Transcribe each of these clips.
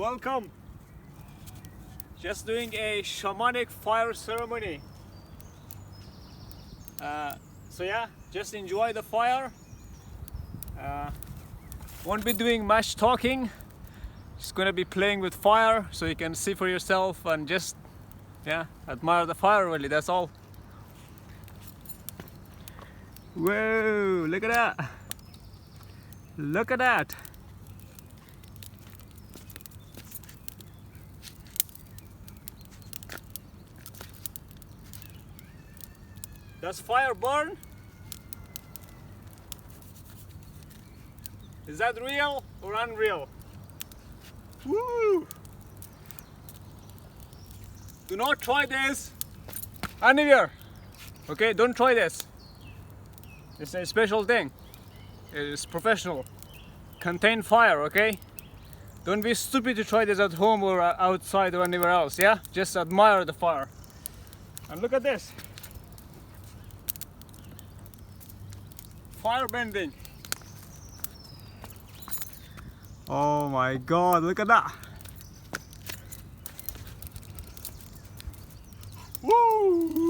welcome. Just doing a shamanic fire ceremony. So yeah, just enjoy the fire. Won't be doing much talking. Just gonna be playing with fire so you can see for yourself and just admire the fire really, that's all. Whoa, look at that. Look at that. Does fire burn? Is that real or unreal? Woo! Do not try this anywhere. Okay, don't try this. It's a special thing. It's professional. Contained fire, okay? Don't be stupid to try this at home or outside or anywhere else, yeah? Just admire the fire. And look at this. Fire bending. Oh my god, look at that. Woo!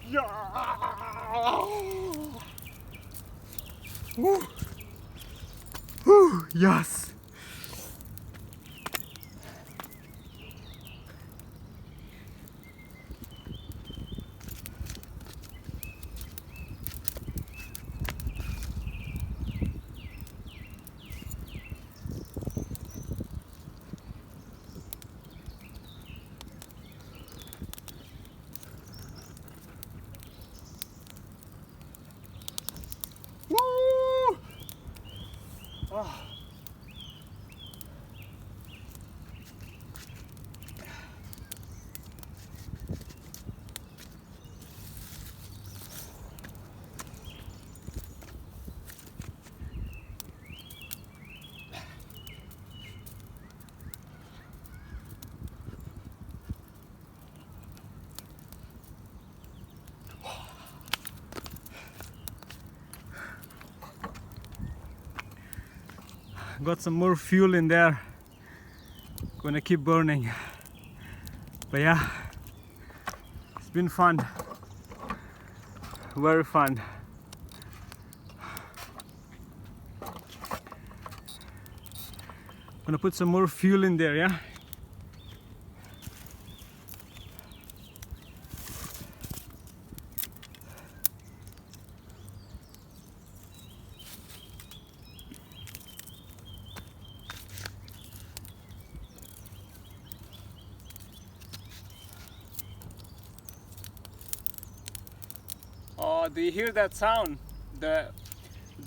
Yeah! Woo! Woo! Yes! Woo! Oh. Got some more fuel in there. Gonna keep burning. But yeah, it's been fun. Very fun. Gonna put some more fuel in there, yeah? Oh, do you hear that sound? The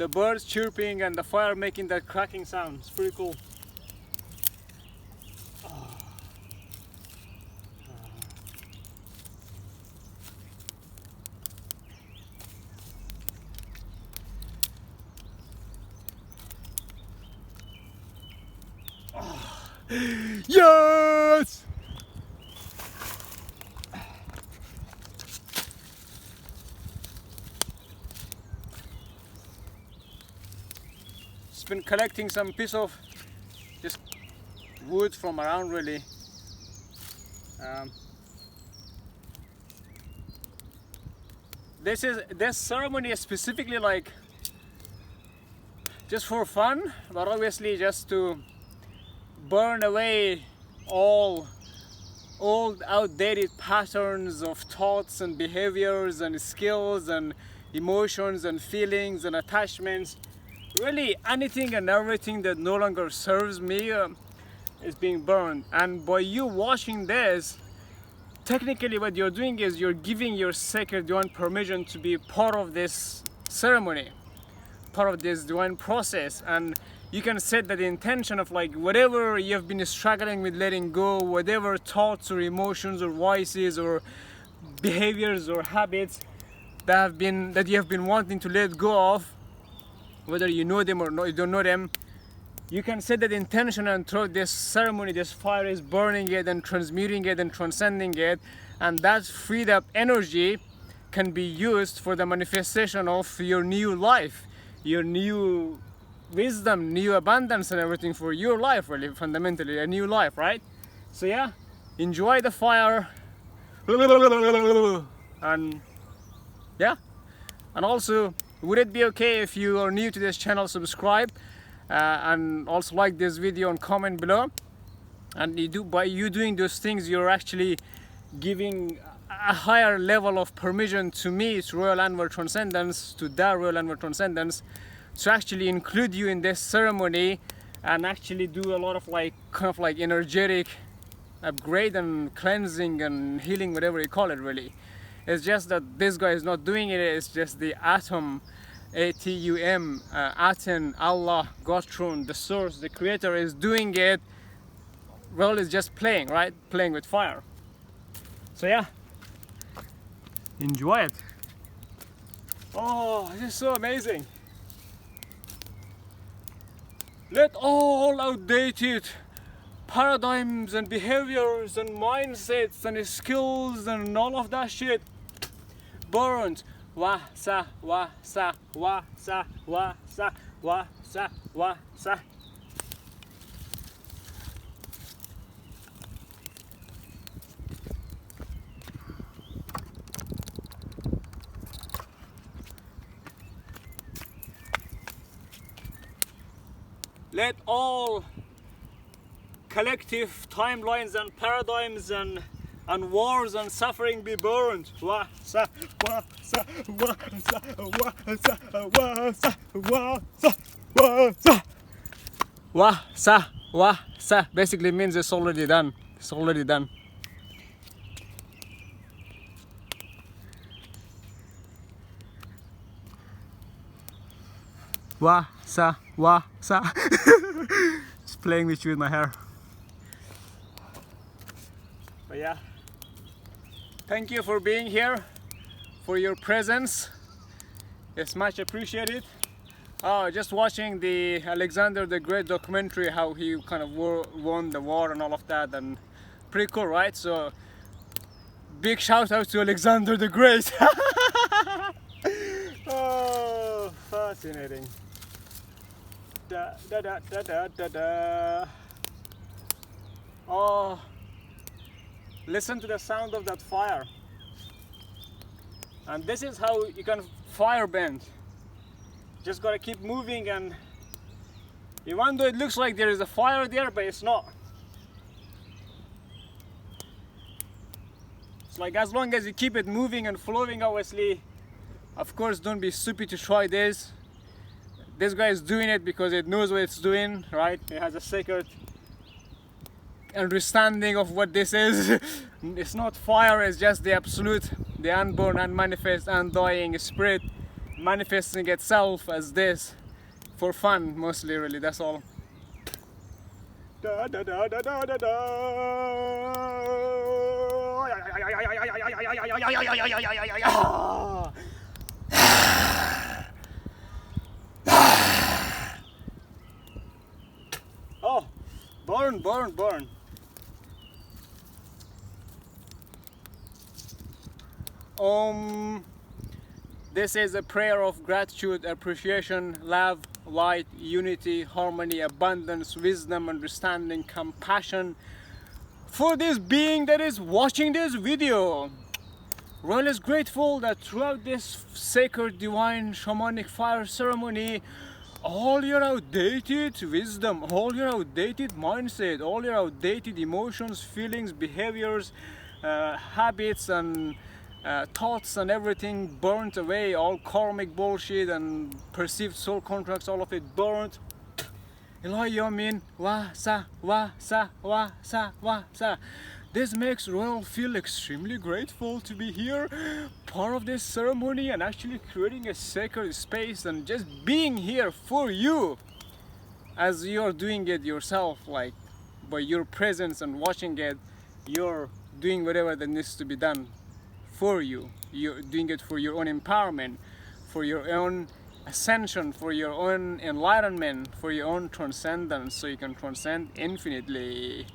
birds chirping and the fire making that cracking sound. It's pretty cool. Yes! Been collecting some piece of just wood from around really. This ceremony is specifically like just for fun, but obviously just to burn away all old outdated patterns of thoughts and behaviors and skills and emotions and feelings and attachments. Really anything and everything that no longer serves me is being burned. And by you watching this, technically what you're doing is you're giving your sacred divine permission to be part of this ceremony, part of this divine process. And you can set that intention of like whatever you've been struggling with letting go, whatever thoughts or emotions or voices or behaviors or habits that you have been wanting to let go of, whether you know them or not, you don't know them, you can set that intention, and through this ceremony, this fire is burning it and transmuting it and transcending it, and that freed up energy can be used for the manifestation of your new life, your new wisdom, new abundance and everything for your life, really, fundamentally, a new life, right? So yeah, enjoy the fire. And yeah, and also, would it be okay if you are new to this channel, subscribe and also like this video and comment below? And by you doing those things, you're actually giving a higher level of permission to me, to Royal Anwar Transcendence, to the Royal Anwar Transcendence, to actually include you in this ceremony and actually do a lot of kind of energetic upgrade and cleansing and healing, whatever you call it, really. It's just that this guy is not doing it. It's just the Atom, A-T-U-M, Aten, Allah, God Throne, the source, the creator is doing it. Well, it's just playing, right? Playing with fire. So yeah, enjoy it. Oh, this is so amazing. Let all outdated paradigms and behaviors and mindsets and skills and all of that shit burned. Wa sa wa sa wa sa wa sa wa sa wa sa. Let all collective timelines and paradigms and wars and suffering be burned. Wa sa wa sa wa sa wa sa wa sa wa sa wa sa. Wa sa wa sa basically means it's already done. It's already done. Wa sa wa sa. Just playing with you with my hair. But yeah, thank you for being here, for your presence. It's much appreciated. Just watching the Alexander the Great documentary, how he kind of won the war and all of that, and pretty cool, right? So big shout out to Alexander the Great. Oh, fascinating. Da, da, da, da, da, da, da. Oh, listen to the sound of that fire. And this is how you can fire bend. Just gotta keep moving, and even though it looks like there is a fire there, but it's not. It's like as long as you keep it moving and flowing, obviously, of course, don't be stupid to try this. This guy is doing it because it knows what it's doing, right? It has a sacred understanding of what this is. It's not fire, it's just the absolute, the unborn, unmanifest, undying spirit manifesting itself as this for fun, mostly, really. That's all. Da, da, da, da, da, da, da. Oh, burn, burn, burn. This is a prayer of gratitude, appreciation, love, light, unity, harmony, abundance, wisdom, understanding, compassion for this being that is watching this video. Royal is grateful that throughout this sacred, divine, shamanic fire ceremony, all your outdated wisdom, all your outdated mindset, all your outdated emotions, feelings, behaviors, habits and thoughts and everything burnt away, all karmic bullshit and perceived soul contracts, all of it burnt. Ilayamin wa sa wa sa wa sa wa sa. This makes Royal feel extremely grateful to be here, part of this ceremony, and actually creating a sacred space and just being here for you as you're doing it yourself, like by your presence and watching it, you're doing whatever that needs to be done for you. You're doing it for your own empowerment, for your own ascension, for your own enlightenment, for your own transcendence, so you can transcend infinitely.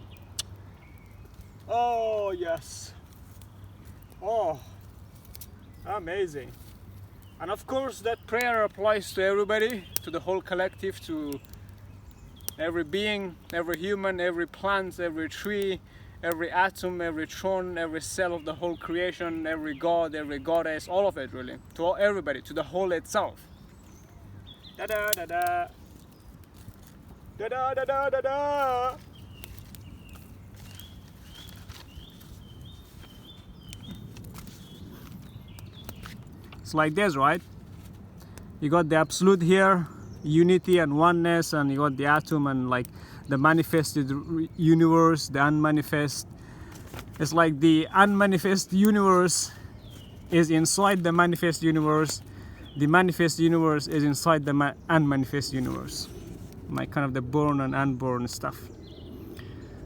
Oh yes. Oh, amazing. And of course that prayer applies to everybody, to the whole collective, to every being, every human, every plant, every tree, every atom, every tron, every cell of the whole creation, every god, every goddess, all of it really, to everybody, to the whole itself. Da da da da. Da da da da da da. It's like this, right? You got the absolute here, unity and oneness, and you got the atom and like the manifested universe, the unmanifest. It's like the unmanifest universe is inside the manifest universe. The manifest universe is inside the unmanifest universe. Like kind of the born and unborn stuff.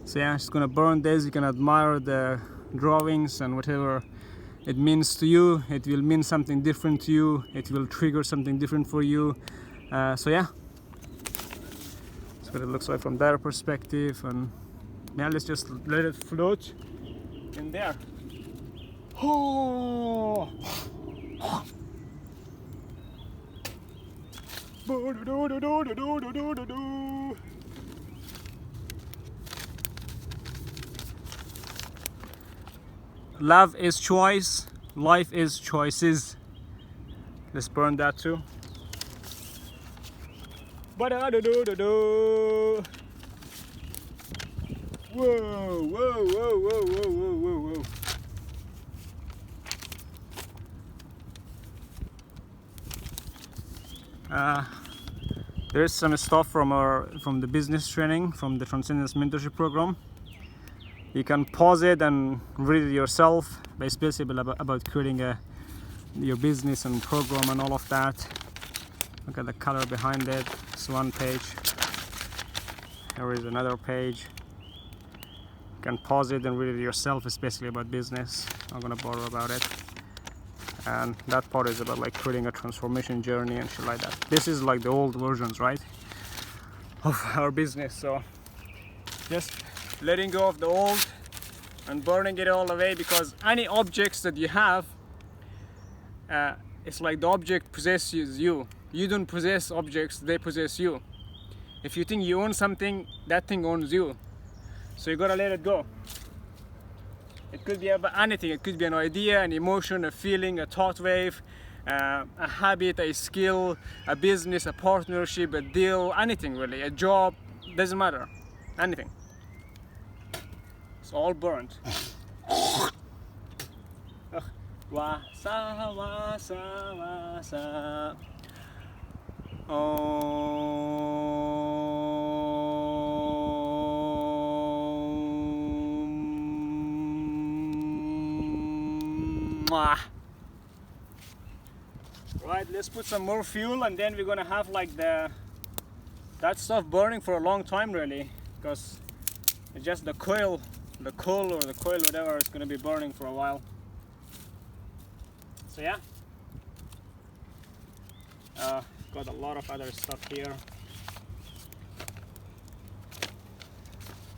So yeah, I'm just gonna burn this. You can admire the drawings and whatever it means to you. It will mean something different to you. It will trigger something different for you. So yeah, that's what it looks like from their perspective. And yeah, let's just let it float in there. Oh. Love is choice, life is choices. Let's burn that too. Whoa, whoa, whoa, whoa, whoa, whoa, whoa. There's some stuff from the business training, from the Transcendence Mentorship Program. You can pause it and read it yourself. It's basically about creating your business and program and all of that. Look at the color behind it. It's one page. Here is another page. You can pause it and read it yourself, especially about business. I'm gonna borrow about it. And that part is about like creating a transformation journey and shit like that. This is like the old versions, right, of our business. So just letting go of the old and burning it all away, because any objects that you have, it's like the object possesses you. You don't possess objects, they possess you. If you think you own something, that thing owns you. So you gotta let it go. It could be about anything. It could be an idea, an emotion, a feeling, a thought wave, a habit, a skill, a business, a partnership, a deal, anything really, a job, doesn't matter, anything. It's all burnt. Wasa, wasa, wasa. Right, let's put some more fuel, and then we're gonna have like that stuff burning for a long time really, because it's just the coal or the coil, whatever, is gonna be burning for a while. So yeah, got a lot of other stuff here.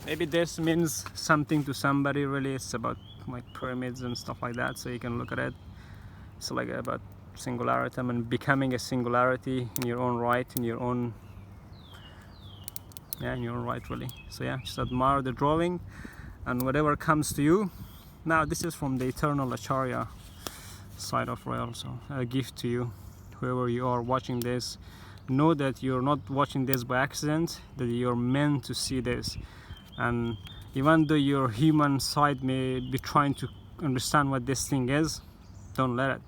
Maybe this means something to somebody really. It's about like pyramids and stuff like that, so you can look at it. It's like about singularity and becoming a singularity in your own right, in your own right really. So yeah, just admire the drawing and whatever comes to you. Now this is from the Eternal Acharya side of Royal, so a gift to you, whoever you are watching this. Know that you're not watching this by accident, that you're meant to see this. And even though your human side may be trying to understand what this thing is, don't let it.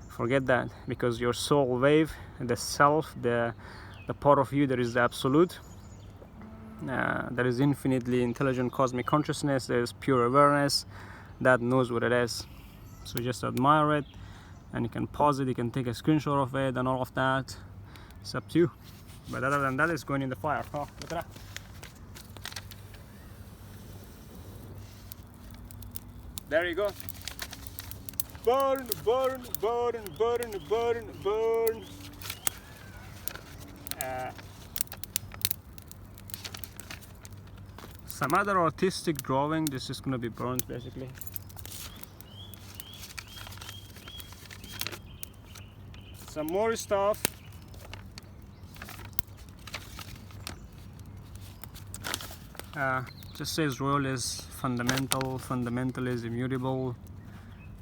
Forget that, because your soul wave, the self, the part of you that is the absolute, that is infinitely intelligent cosmic consciousness, there is pure awareness, that knows what it is. So just admire it, and you can pause it, you can take a screenshot of it and all of that. It's up to you. But other than that, it's going in the fire. Oh, look at that. There you go. Burn, burn, burn, burn, burn, burn. Some other artistic drawing, this is gonna be burned basically. Some more stuff. Just says royal is fundamental, fundamental is immutable.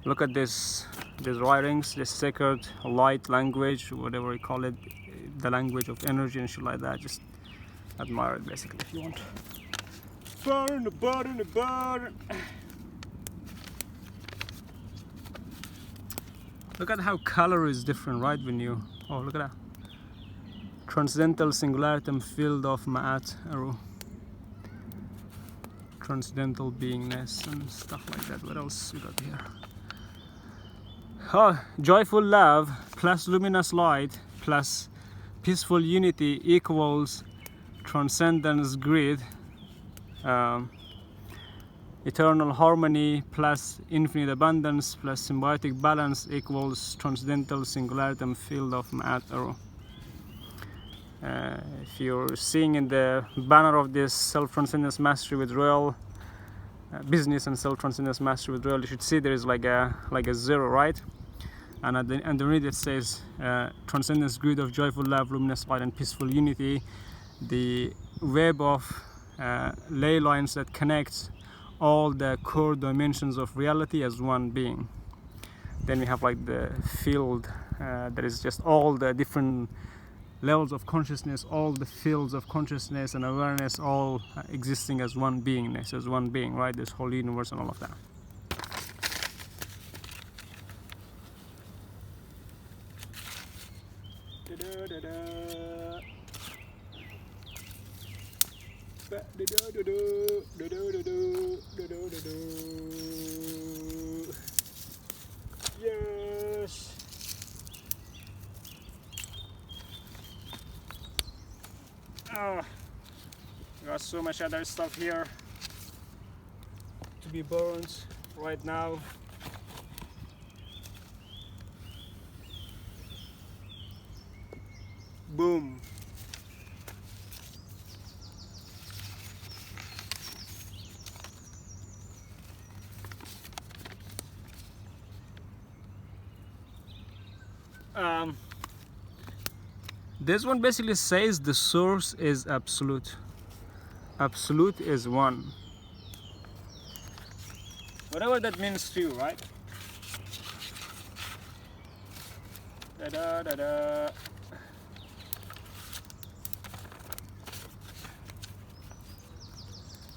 Look at these writings, this sacred light language, whatever you call it, the language of energy and shit like that. Just admire it basically if you want. Burn, burn, burn. Look at how color is different, right? When you, oh, look at that. Transcendental singularitum field of Ma'at Aru. Transcendental beingness and stuff like that. What else we got here? Oh, joyful love plus luminous light plus peaceful unity equals transcendence grid. Eternal harmony plus infinite abundance plus symbiotic balance equals transcendental singularitum field of Ma'at Aru. If you're seeing in the banner of this self-transcendence mastery with royal business and self-transcendence mastery with royal, you should see there is like a zero, right? And underneath it says transcendence grid of joyful love, luminous light and peaceful unity, the web of ley lines that connects all the core dimensions of reality as one being. Then we have like the field that is just all the different levels of consciousness, all the fields of consciousness and awareness, all existing as one beingness, as one being, right? This whole universe and all of that. Yes. Oh, got so much other stuff here to be burned right now. Boom. This one basically says the source is absolute. Absolute is one. Whatever that means to you, right? Da da da da.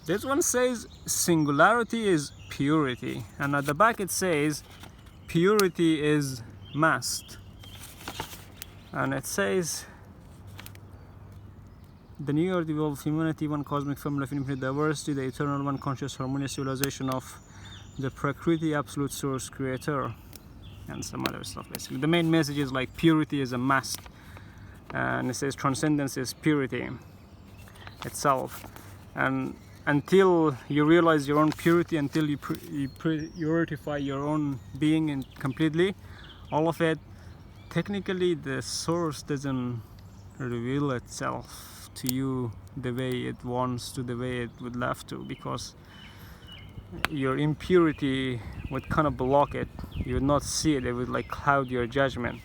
This one says singularity is purity, and at the back it says purity is masked. And it says the new earth evolved humanity, one cosmic family of infinite diversity, the eternal one conscious harmonious civilization of the Prakriti absolute source creator, and some other stuff basically. The main message is like purity is a mask, and it says transcendence is purity itself. And until you realize your own purity, until you purify your own being and completely, all of it, technically the source doesn't reveal itself to you the way it wants to, the way it would love to, because your impurity would kind of block it. You would not see it. It would like cloud your judgment.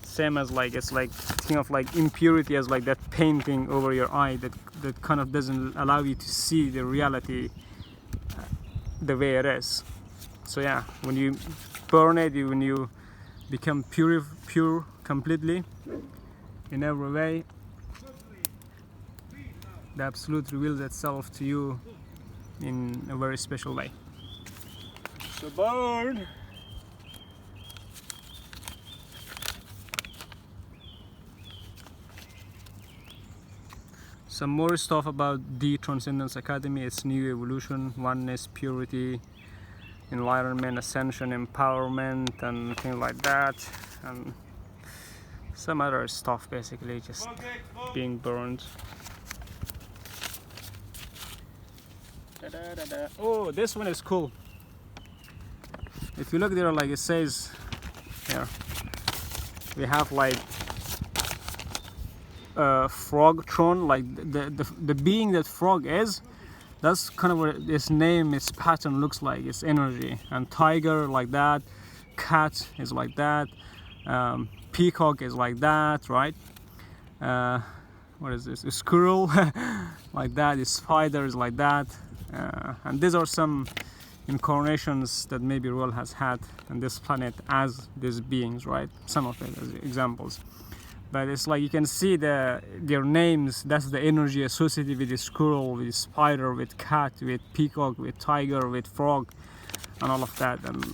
Same as like, it's like, think of like impurity as like that painting over your eye that kind of doesn't allow you to see the reality the way it is. So yeah, when you burn it, when you become pure completely in every way, the absolute reveals itself to you in a very special way. So burn! Some more stuff about the Transcendence Academy, its new evolution, oneness, purity, enlightenment, ascension, empowerment, and things like that, and some other stuff basically just being burned. Oh, this one is cool. If you look there, like it says here, we have like frog throne, like the being that frog is. That's kind of what its name, its pattern looks like, its energy. And tiger like that, cat is like that, peacock is like that, right? What is this? A squirrel like that. A spider is like that. And these are some incarnations that maybe Roel has had on this planet as these beings, right? Some of it as examples. But it's like you can see their names. That's the energy associated with the squirrel, with the spider, with cat, with peacock, with tiger, with frog, and all of that. And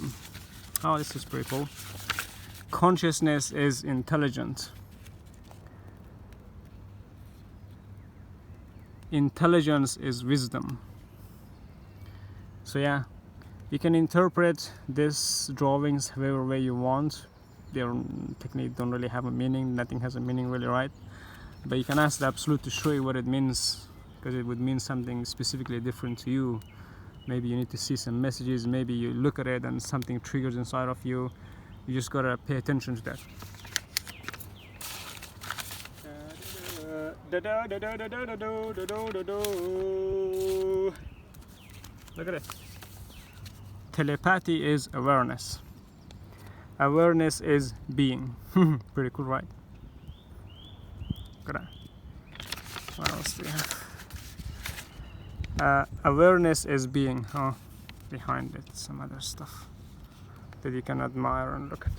oh, this is pretty cool. Consciousness is intelligent. Intelligence is wisdom. So yeah, you can interpret these drawings however way you want. Their technique don't really have a meaning. Nothing has a meaning really, right? But you can ask the Absolute to show you what it means, because it would mean something specifically different to you. Maybe you need to see some messages. Maybe you look at it and something triggers inside of you. You just gotta pay attention to that. Look at it. Telepathy is awareness. Awareness is being. Pretty cool, right? Look at that. What else do we have? Awareness is being. Oh, behind it, some other stuff that you can admire and look at.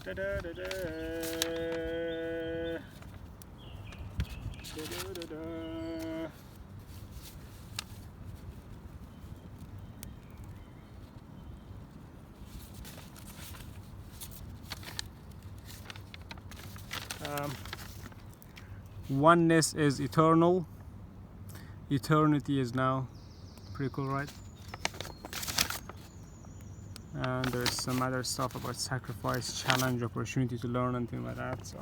Da -da -da -da. Da -da -da -da. Oneness is eternal. Eternity is now. Pretty cool, right? And there's some other stuff about sacrifice, challenge, opportunity to learn, and things like that. So,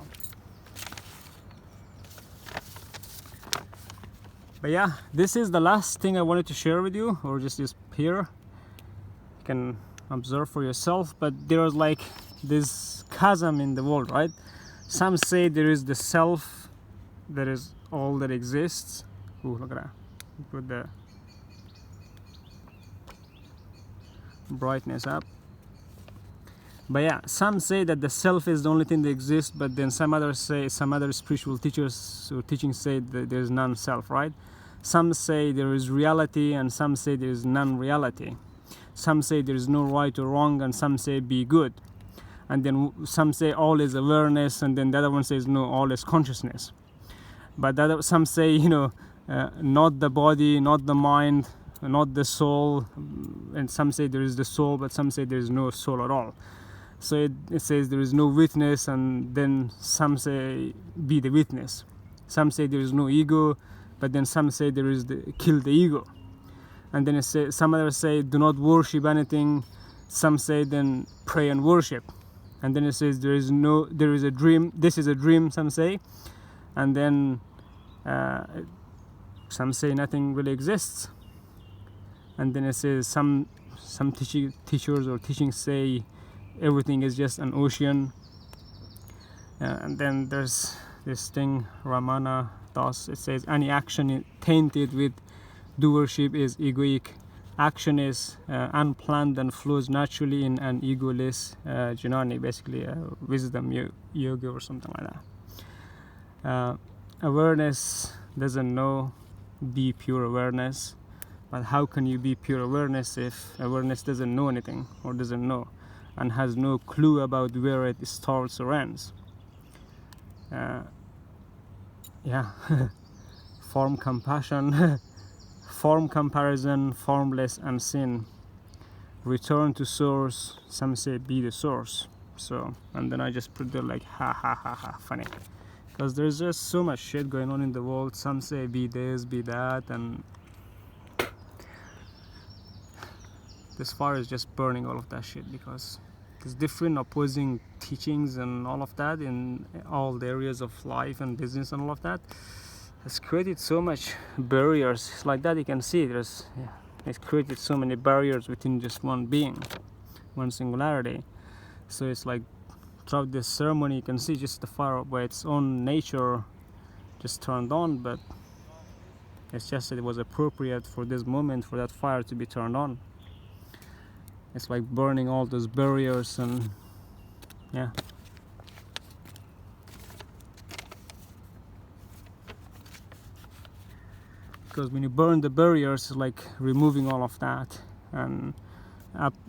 but yeah, this is the last thing I wanted to share with you, or just here. You can observe for yourself. But there's like this chasm in the world, right? Some say there is the self, that is all that exists. Ooh, look at that. Put the brightness up. But yeah, some say that the self is the only thing that exists, but then some others say, some other spiritual teachers or teachings say that there's non-self, right? Some say there is reality, and some say there is non-reality. Some say there is no right or wrong, and some say be good. And then some say all is awareness, and then the other one says no, all is consciousness. But some say, you know, not the body, not the mind, not the soul, and some say there is the soul, but some say there is no soul at all. So it says there is no witness, and then some say be the witness. Some say there is no ego, but then some say there is kill the ego. And then it says, some others say do not worship anything. Some say then pray and worship. And then it says there is a dream. This is a dream, some say. And then some say nothing really exists. And then it says some teachers or teachings say everything is just an ocean. And then there's this thing, Ramana Das, it says any action tainted with doership is egoic. Action is unplanned and flows naturally in an egoless jnani, basically wisdom yoga or something like that. Awareness doesn't know, be pure awareness. But how can you be pure awareness if awareness doesn't know anything, or doesn't know, and has no clue about where it starts or ends? Yeah. Form compassion, form comparison, formless and sin. Return to source, some say be the source. So, and then I just put there like ha ha ha ha, funny. Because there's just so much shit going on in the world. Some say be this, be that, and this fire is just burning all of that shit, because there's different opposing teachings and all of that in all the areas of life and business and all of that. It's created so much barriers. It's like that, you can see it's created so many barriers within just one being, one singularity. So it's like throughout this ceremony you can see just the fire by its own nature just turned on, but it's just that it was appropriate for this moment for that fire to be turned on. It's like burning all those barriers, and yeah. Because when you burn the barriers, it's like removing all of that, and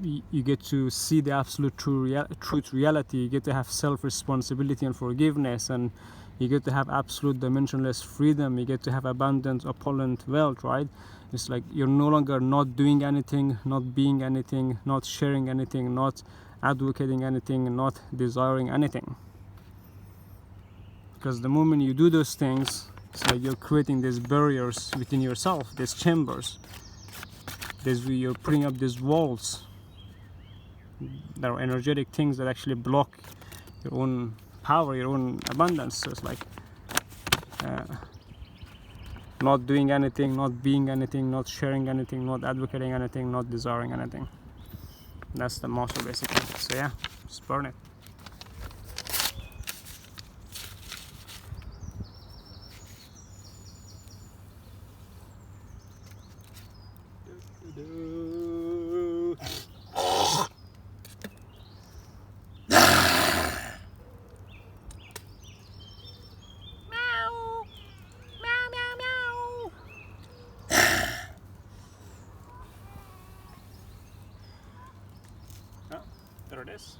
you get to see the absolute truth reality. You get to have self-responsibility and forgiveness, and you get to have absolute dimensionless freedom. You get to have abundant, opulent wealth, right? It's like you're no longer not doing anything, not being anything, not sharing anything, not advocating anything, not desiring anything. Because the moment you do those things, it's like you're creating these barriers within yourself, these chambers. You're putting up these walls. There are energetic things that actually block your own power, your own abundance. So it's like not doing anything, not being anything, not sharing anything, not advocating anything, not desiring anything. That's the motto, basically. So yeah, just burn it. There it is.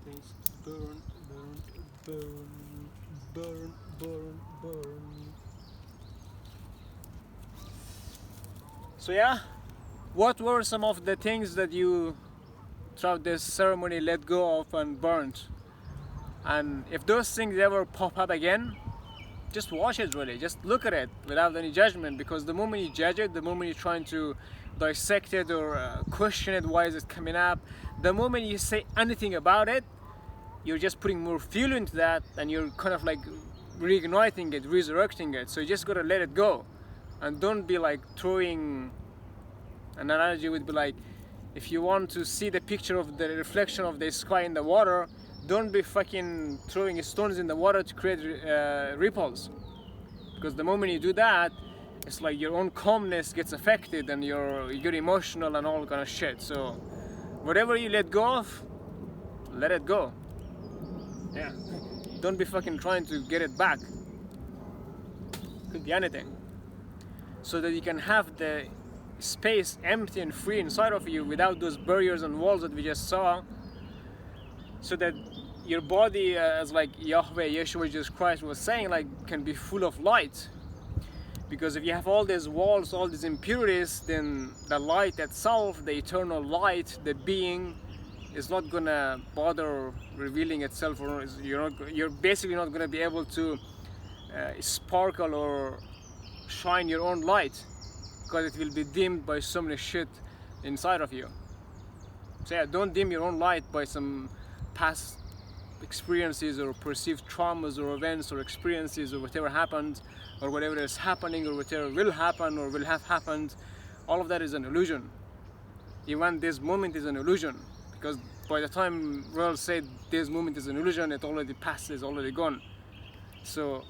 Things burn, burn, burn, burn, burn, burn. So yeah, what were some of the things that you throughout this ceremony let go of and burnt? And if those things ever pop up again, just watch it, really. Just look at it without any judgment, because the moment you judge it, the moment you're trying to dissect it or question it, why is it coming up, the moment you say anything about it, you're just putting more fuel into that, and you're kind of like reigniting it, resurrecting it. So you just gotta let it go, and don't be like throwing. An analogy would be like, if you want to see the picture of the reflection of the sky in the water, don't be fucking throwing stones in the water to create ripples, because the moment you do that, it's like your own calmness gets affected, and you're emotional and all kind of shit. So whatever you let go of, let it go. Yeah, don't be fucking trying to get it back. Could be anything, so that you can have the space empty and free inside of you without those barriers and walls that we just saw, so that your body, as like Yahweh, Yeshua, Jesus Christ was saying, like, can be full of light. Because if you have all these walls, all these impurities, then the light itself, the eternal light, the being, is not gonna bother revealing itself, or you're basically not gonna be able to sparkle or shine your own light, because it will be dimmed by so many shit inside of you. So yeah, don't dim your own light by some past experiences or perceived traumas or events or experiences or whatever happened or whatever is happening or whatever will happen or will have happened. All of that is an illusion. Even this moment is an illusion, because by the time world said this moment is an illusion, it already passed, it's already gone. So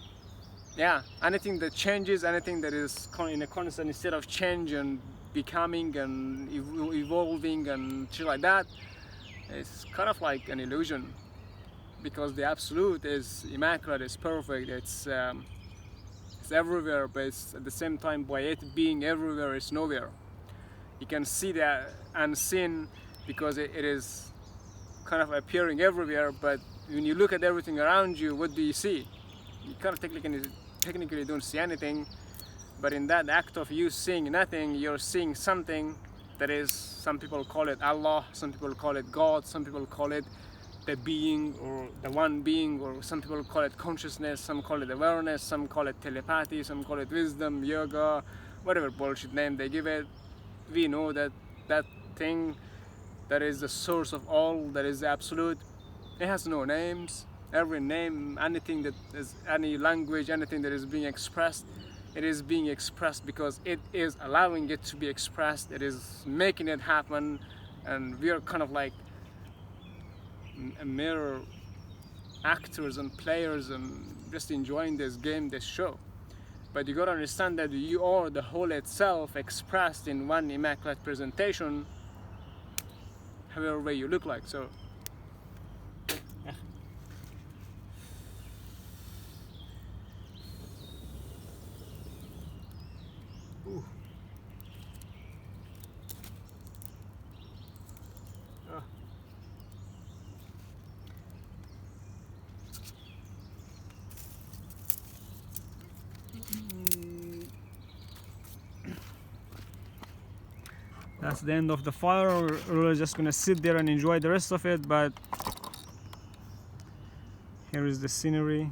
yeah, anything that changes, anything that is in a constant state of change and becoming and evolving and shit like that, it's kind of like an illusion, because the absolute is immaculate, it's perfect, it's everywhere, but it's at the same time, by it being everywhere, it's nowhere. You can see that unseen, because it is kind of appearing everywhere, but when you look at everything around you, what do you see? You kind of technically don't see anything, but in that act of you seeing nothing, you're seeing something that is, some people call it Allah, some people call it God, some people call it the being or the one being, or some people call it consciousness, some call it awareness, some call it telepathy, some call it wisdom, yoga, whatever bullshit name they give it. We know that that thing that is the source of all, that is the absolute, it has no names. Every name, anything that is, any language, anything that is being expressed, it is being expressed because it is allowing it to be expressed, it is making it happen, and we are kind of like a mere actors and players and just enjoying this game, this show. but you gotta understand that you are the whole itself expressed in one immaculate presentation, however way you look like. So ooh. That's the end of the fire. We're just gonna sit there and enjoy the rest of it, but here is the scenery.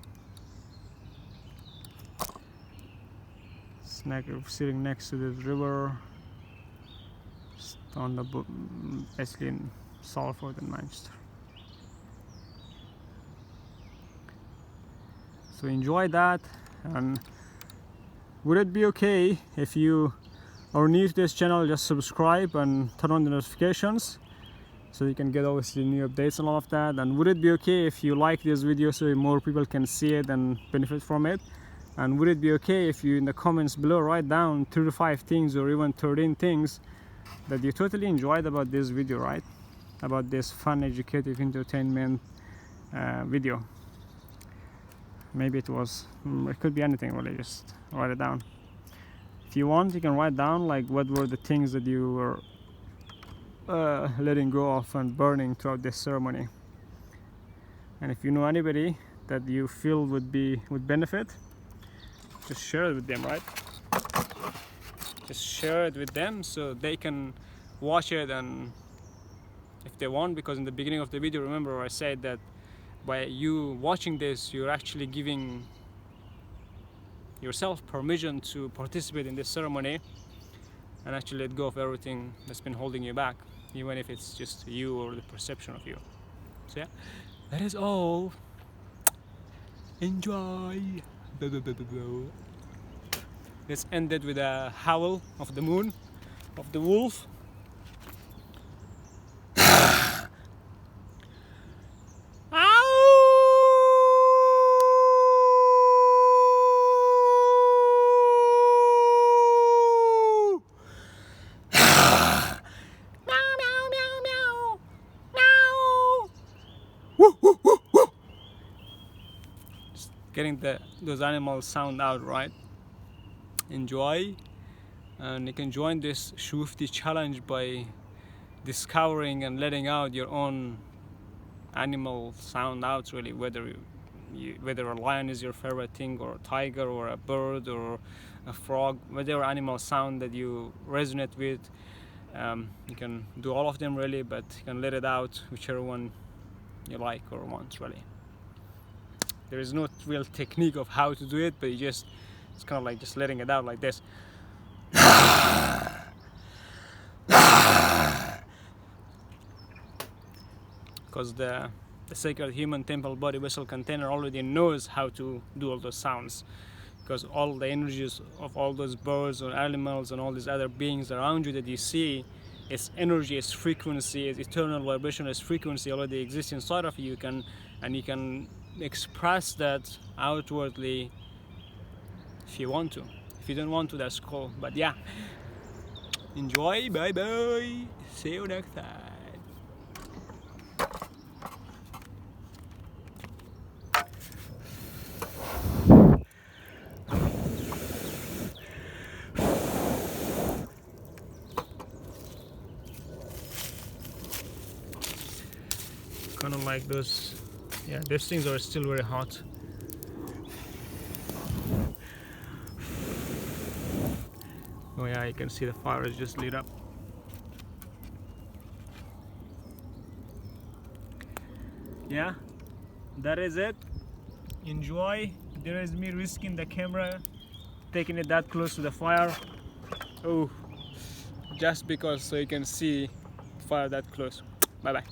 Sitting next to the river on the basically in Salford and Manchester. So enjoy that. And would it be okay if you are new to this channel, just subscribe and turn on the notifications so you can get obviously new updates and all of that? And would it be okay if you like this video so more people can see it and benefit from it? And would it be okay if you in the comments below write down 3 to 5 things or even 13 things that you totally enjoyed about this video, right? About this fun, educative, entertainment video. Maybe it could be anything really, just write it down. If you want, you can write down like what were the things that you were letting go of and burning throughout this ceremony. And if you know anybody that you feel would benefit, just share it with them, right? Just share it with them so they can watch it, and if they want, because in the beginning of the video, remember I said that by you watching this, you're actually giving yourself permission to participate in this ceremony and actually let go of everything that's been holding you back, even if it's just you or the perception of you. So yeah, that is all. Enjoy. Let's end it with a howl of the moon, of the wolf. Getting those animals sound out, right? Enjoy, and you can join this Shufti challenge by discovering and letting out your own animal sound outs, really, whether a lion is your favorite thing, or a tiger, or a bird, or a frog, whatever animal sound that you resonate with. You can do all of them really, but you can let it out, whichever one you like or want, really. There is no real technique of how to do it, but it's kind of like just letting it out like this. Because the sacred human temple body vessel container already knows how to do all those sounds, because all the energies of all those birds or animals and all these other beings around you that you see, its energy, its frequency, its eternal vibration, its frequency already exists inside of you. And you can express that outwardly if you want to. If you don't want to, that's cool. But yeah, enjoy. Bye bye, see you next time. Kind of like those, yeah, these things are still very hot. Oh yeah, you can see the fire is just lit up. Yeah, that is it. Enjoy. There is me risking the camera, taking it that close to the fire. Oh, just because, so you can see fire that close. Bye bye.